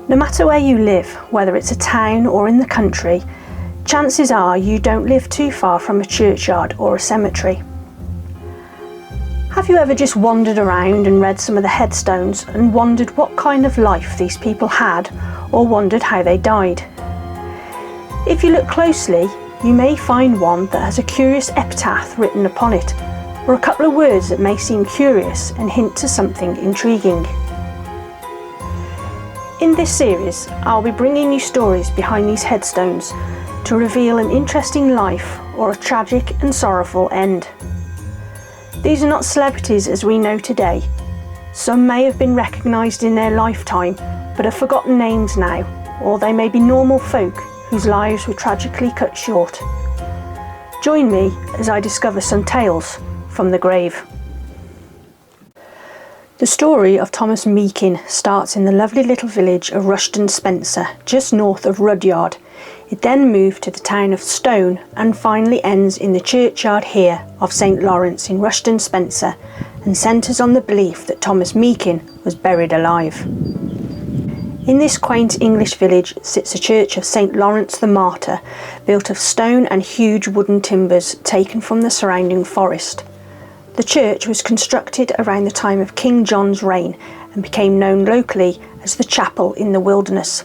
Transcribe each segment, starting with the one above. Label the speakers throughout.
Speaker 1: No matter where you live, whether it's a town or in the country, chances are you don't live too far from a churchyard or a cemetery. Have you ever just wandered around and read some of the headstones and wondered what kind of life these people had, or wondered how they died? If you look closely, you may find one that has a curious epitaph written upon it, or a couple of words that may seem curious and hint to something intriguing. In this series, I'll be bringing you stories behind these headstones to reveal an interesting life or a tragic and sorrowful end. These are not celebrities as we know today. Some may have been recognised in their lifetime but are forgotten names now, or they may be normal folk whose lives were tragically cut short. Join me as I discover some tales from the grave. The story of Thomas MEAKIN starts in the lovely little village of Rushden Spencer, just north of Rudyard. It then moved to the town of Stone and finally ends in the churchyard here of St Lawrence in Rushden Spencer, and centres on the belief that Thomas MEAKIN was buried alive. In this quaint English village sits a church of St Lawrence the Martyr, built of stone and huge wooden timbers taken from the surrounding forest. The church was constructed around the time of King John's reign and became known locally as the Chapel in the Wilderness.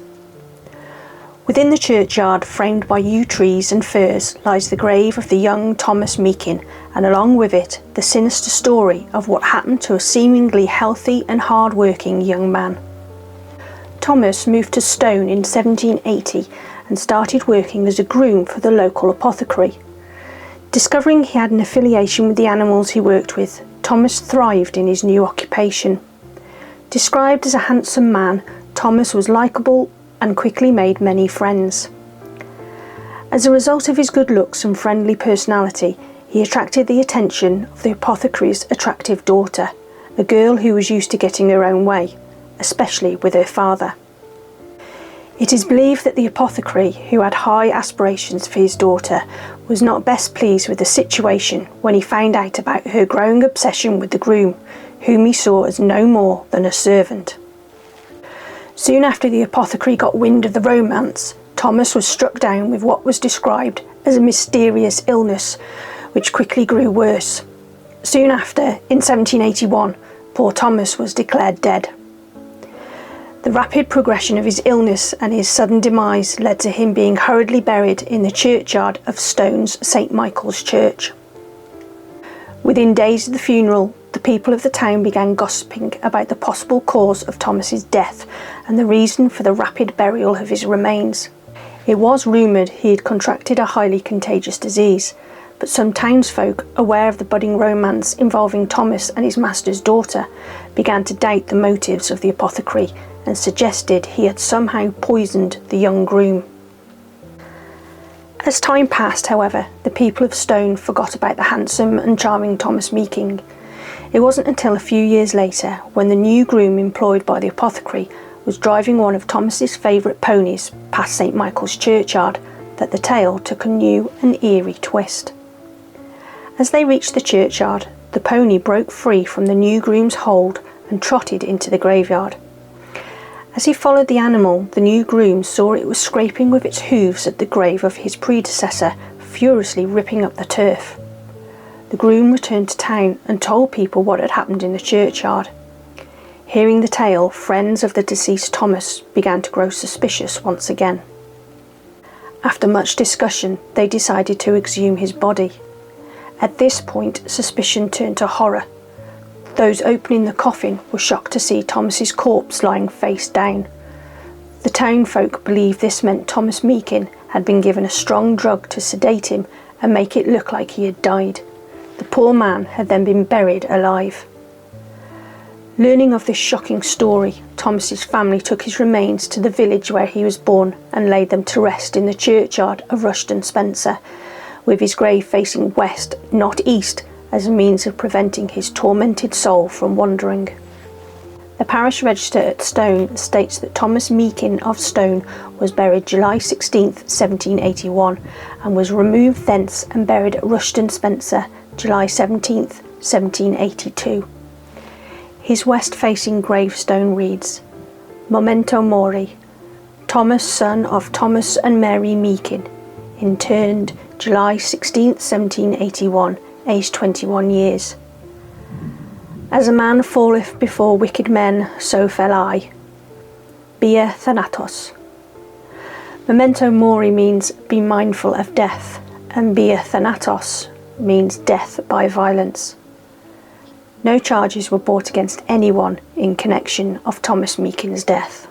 Speaker 1: Within the churchyard, framed by yew trees and firs, lies the grave of the young Thomas MEAKIN, and along with it, the sinister story of what happened to a seemingly healthy and hard-working young man. Thomas moved to Stone in 1780 and started working as a groom for the local apothecary. Discovering he had an affiliation with the animals he worked with, Thomas thrived in his new occupation. Described as a handsome man, Thomas was likeable and quickly made many friends. As a result of his good looks and friendly personality, he attracted the attention of the apothecary's attractive daughter, a girl who was used to getting her own way, especially with her father. It is believed that the apothecary, who had high aspirations for his daughter, was not best pleased with the situation when he found out about her growing obsession with the groom, whom he saw as no more than a servant. Soon after the apothecary got wind of the romance, Thomas was struck down with what was described as a mysterious illness, which quickly grew worse. Soon after, in 1781, poor Thomas was declared dead. The rapid progression of his illness and his sudden demise led to him being hurriedly buried in the churchyard of Stone's St Michael's Church. Within days of the funeral, the people of the town began gossiping about the possible cause of Thomas's death and the reason for the rapid burial of his remains. It was rumoured he had contracted a highly contagious disease, but some townsfolk, aware of the budding romance involving Thomas and his master's daughter, began to doubt the motives of the apothecary and suggested he had somehow poisoned the young groom. As time passed, however, the people of Stone forgot about the handsome and charming Thomas MEAKIN. It wasn't until a few years later, when the new groom employed by the apothecary was driving one of Thomas's favourite ponies past St Michael's churchyard, that the tale took a new and eerie twist. As they reached the churchyard, the pony broke free from the new groom's hold and trotted into the graveyard. As he followed the animal, the new groom saw it was scraping with its hooves at the grave of his predecessor, furiously ripping up the turf. The groom returned to town and told people what had happened in the churchyard. Hearing the tale, friends of the deceased Thomas began to grow suspicious once again. After much discussion, they decided to exhume his body. At this point, suspicion turned to horror. Those opening the coffin were shocked to see Thomas's corpse lying face down. The townfolk believed this meant Thomas MEAKIN had been given a strong drug to sedate him and make it look like he had died. The poor man had then been buried alive. Learning of this shocking story, Thomas's family took his remains to the village where he was born and laid them to rest in the churchyard of Rushden Spencer, with his grave facing west, not east, as a means of preventing his tormented soul from wandering. The parish register at Stone states that Thomas MEAKIN of Stone was buried July 16th, 1781, and was removed thence and buried at Rushden Spencer, July 17th, 1782. His west-facing gravestone reads, Memento Mori, Thomas, son of Thomas and Mary Meakin, interned July 16, 1781, aged 21 years. As a man falleth before wicked men, so fell I. Bia Thanatos. Memento mori means be mindful of death, and bia thanatos means death by violence. No charges were brought against anyone in connection of Thomas Meakin's death.